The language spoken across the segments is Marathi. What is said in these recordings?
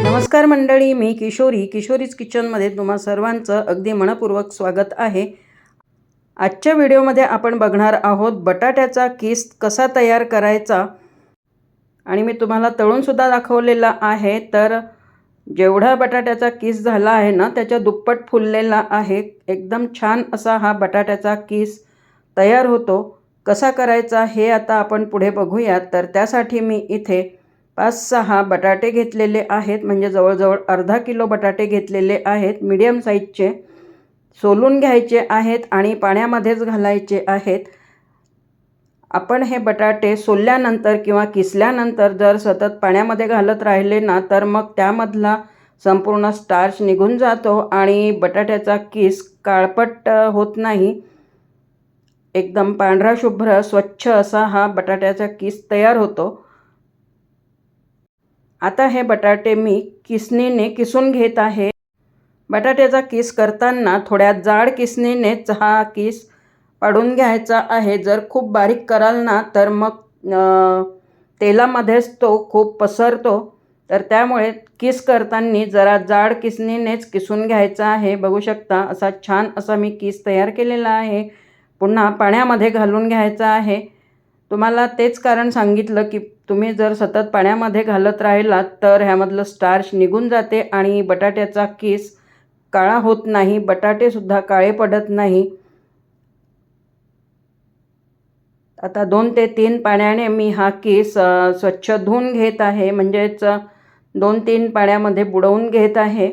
नमस्कार मंडळी, मी किशोरीज किचनमध्ये तुम्हा सर्वांचं अगदी मनपूर्वक स्वागत आहे। आजच्या व्हिडिओमध्ये आपण बघणार आहोत बटाट्याचा किस कसा तयार करायचा आणि मी तुम्हाला तळून सुद्धा दाखवलेला आहे। तर जेवढा बटाट्याचा किस झाला आहे ना त्याच्या दुप्पट फुललेला आहे। एकदम छान असा हा बटाट्याचा किस तयार होतो। कसा करायचा हे आता आपण पुढे बघूया। तर त्यासाठी मी इथे 5-6 बटाटे घेतलेले आहेत, म्हणजे जवळजवळ अर्धा किलो बटाटे घेतलेले आहेत। मीडियम साईजचे सोलून घ्यायचे आहेत आणि पाण्यामध्येच घालायचे आहेत। आपण हे बटाटे सोलल्यानंतर किंवा किसल्यानंतर जर सतत पाण्यामध्ये घालत राहिले ना तर मग त्यामधला संपूर्ण स्टार्च निघून जातो आणि बटाट्याचा किस काळपट होत नाही। एकदम पांढरा शुभ्र स्वच्छ असा हा बटाट्याचा किस तयार होतो। आता हे बटाटे मी किसणीने किसून घेत आहे। बटाट्याचा किस करताना थोड्या जाड किसणीनेच हा किस पाडून घ्यायचा आहे। जर खूप बारीक कराल ना तर मग तेलामध्येच तो खूप पसरतो, तर त्यामुळे किस करताना जरा जाड किसणीनेच किसून घ्यायचा आहे। बघू शकता असा छान असा मी किस तयार केलेला आहे। पुन्हा पाण्यामध्ये घालून घ्यायचा आहे। तुम्हाला तेच कारण सांगितलं की तुम्ही जर सतत पाण्यामध्ये घालत राहिलात तर ह्यामधलं स्टार्च निघून जाते आणि बटाट्याचा किस काळा होत नाही, बटाटे सुद्धा काळे पडत नाही। आता 2 ते 3 पाण्याने मी हा किस स्वच्छ धुवून घेत आहे, म्हणजेच 2-3 पाण्यामध्ये बुडवून घेत आहे।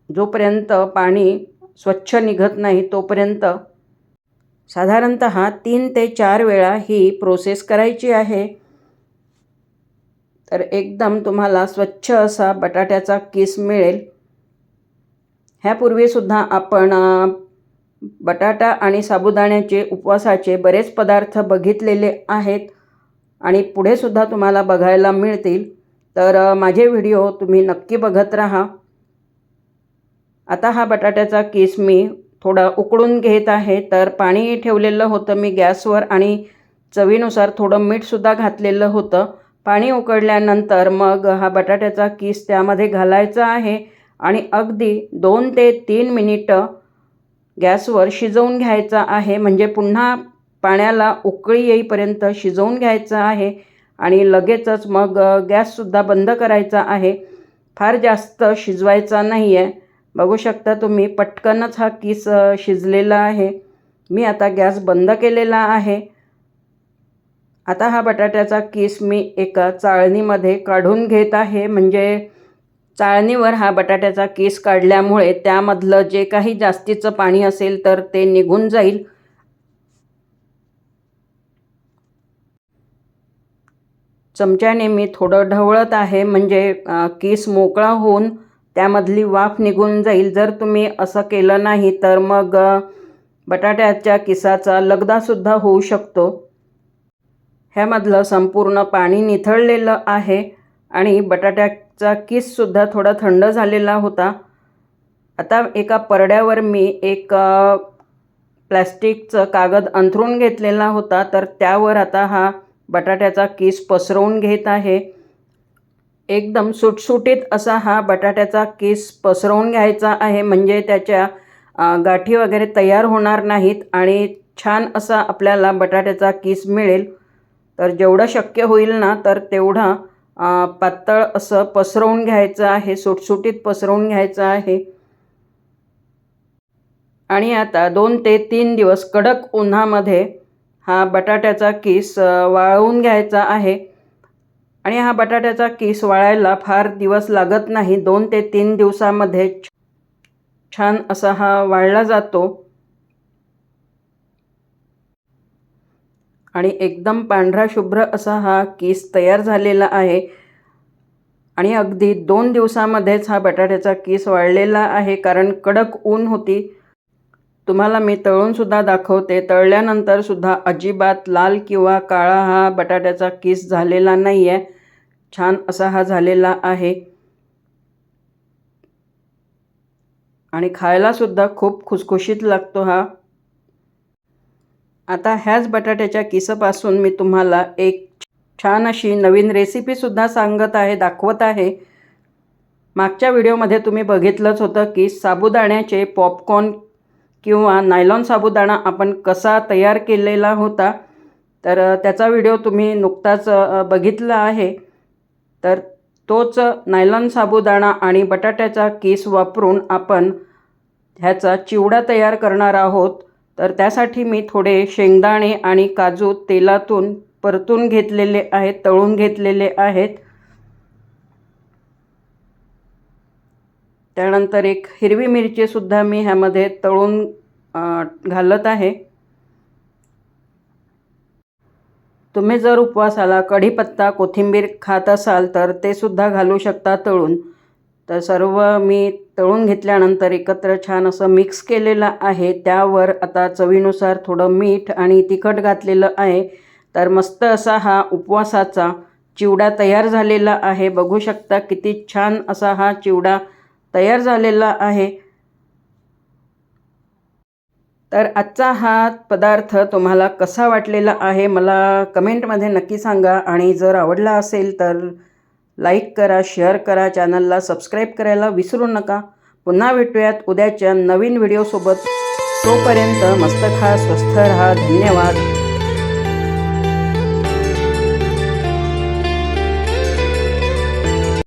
जोपर्यंत पाणी स्वच्छ निघत नाही तोपर्यंत साधारणतः 3 ते 4 वेळा ही प्रोसेस करायची आहे। तर एकदम तुम्हाला स्वच्छ असा बटाट्याचा किस मिळेल। ह्यापूर्वी सुद्धा आपण बटाटा आणि साबुदाण्याचे उपवासाचे बरेच पदार्थ बघितलेले आहेत आणि पुढे सुद्धा तुम्हाला बघायला मिळतील। तर माझे व्हिडिओ तुम्ही नक्की बघत राहा। आता हा बटाट्याचा किस मी थोडा उकळून घेत आहे। तर पाणी ठेवलेलं होतं मी गॅसवर आणि चवीनुसार थोडं मीठसुद्धा घातलेलं होतं। पाणी उकळल्यानंतर मग हा बटाट्याचा किस त्यामध्ये घालायचा आहे आणि अगदी 2 ते 3 मिनिटं गॅसवर शिजवून घ्यायचा आहे, म्हणजे पुन्हा पाण्याला उकळी येईपर्यंत शिजवून घ्यायचं आहे आणि लगेचच मग गॅससुद्धा बंद करायचा आहे। फार जास्त शिजवायचा नाही आहे। बघू शकता तुम्ही पटकनच हा किस शिजलेला आहे। मी आता गॅस बंद केलेला आहे। आता हा बटाट्याचा किस मी एका चाळणीमध्ये काढून घेत आहे, म्हणजे चाळणीवर हा बटाट्याचा किस काढल्यामुळे त्यामधलं जे काही जास्तीचं पाणी असेल तर ते निघून जाईल। चमच्याने मी थोडं ढवळत आहे, म्हणजे किस मोकळा होऊन त्यामधली वाफ निघून जाईल। जर तुम्ही असं केलं नाही तर मग बटाट्याच्या किसाचा लगदासुद्धा होऊ शकतो। ह्यामधलं संपूर्ण पाणी निथळलेलं आहे आणि बटाट्याचा किससुद्धा थोडा थंड झालेला होता। आता एका परड्यावर मी एक प्लॅस्टिकचं कागद अंथरून घेतलेला होता, तर त्यावर आता हा बटाट्याचा किस पसरवून घेत आहे। एकदम सुटसुटीत असा हा बटाट्याचा किस पसरवून घ्यायचा आहे, म्हणजे त्याच्या गाठी वगैरे तयार होणार नाहीत आणि छान असा आपल्याला बटाट्याचा किस मिळेल। तर जेवढं शक्य होईल ना तर तेवढा पातळ असं पसरवून घ्यायचं आहे, सुटसुटीत पसरवून घ्यायचं आहे। आणि आता 2 ते 3 दिवस कडक उन्हामध्ये हा बटाट्याचा किस वाळवून घ्यायचा आहे आणि हा बटाट्याचा किस वाळायला फार दिवस लागत नाही। 2 ते 3 दिवसामध्ये छान असा हा वाळला जातो आणि एकदम पांढरा शुभ्र असा हा किस तयार झालेला आहे आणि अगदी 2 दिवसामध्येच हा बटाट्याचा किस वाळलेला आहे, कारण कडक ऊन होती। तुम्हाला मी तळून सुद्धा दाखवते। तळल्यानंतर सुद्धा अजिबात लाल किंवा काळा हा बटाट्याचा किस झालेला नाही आहे, छान असा हा झालेला आहे। आणि खायलासुद्धा खूप खुसखुशीत लागतो हा. आता ह्याच बटाट्याच्या किसापासून मी तुम्हाला एक छान अशी नवीन रेसिपीसुद्धा सांगत आहे, दाखवत आहे. मागच्या व्हिडिओमध्ये तुम्ही बघितलंच होतं की साबुदाण्याचे पॉपकॉर्न किंवा नायलॉन साबुदाणा आपण कसा तयार केलेला होता. तर त्याचा व्हिडिओ तुम्ही नुकताच बघितला आहे. तर तोच नायलॉन साबुदाणा आणि बटाट्याचा किस वापरून आपण ह्याचा चिवडा तयार करणार आहोत. तर त्यासाठी मी थोडे शेंगदाणे आणि काजू तेलातून परतून घेतलेले आहेत, तळून घेतलेले आहेत. त्यानंतर एक हिरवी मिरचीसुद्धा मी ह्यामध्ये तळून घालत आहे. तुम्ही जर उपवासाला कढीपत्ता कोथिंबीर खात असाल तर ते सुद्धा घालू शकता तळून. तर सर्व मी तळून घेतल्यानंतर एकत्र छान असं मिक्स केलेलं आहे. त्यावर आता चवीनुसार थोडं मीठ आणि तिखट घातलेलं आहे. तर मस्त असा हा उपवासाचा चिवडा तयार झालेला आहे. बघू शकता किती छान असा हा चिवडा तयार झालेला आहे. तर आजचा हा पदार्थ तुम्हाला कसा वाटलेला आहे मला कमेंटमध्ये नक्की सांगा. आणि जर आवडला असेल तर लाईक करा, शेअर करा, चॅनलला सबस्क्राईब करायला विसरू नका. पुन्हा भेटूयात उद्याच्या नवीन व्हिडिओसोबत. तोपर्यंत मस्त खा, स्वस्थ राहा. धन्यवाद.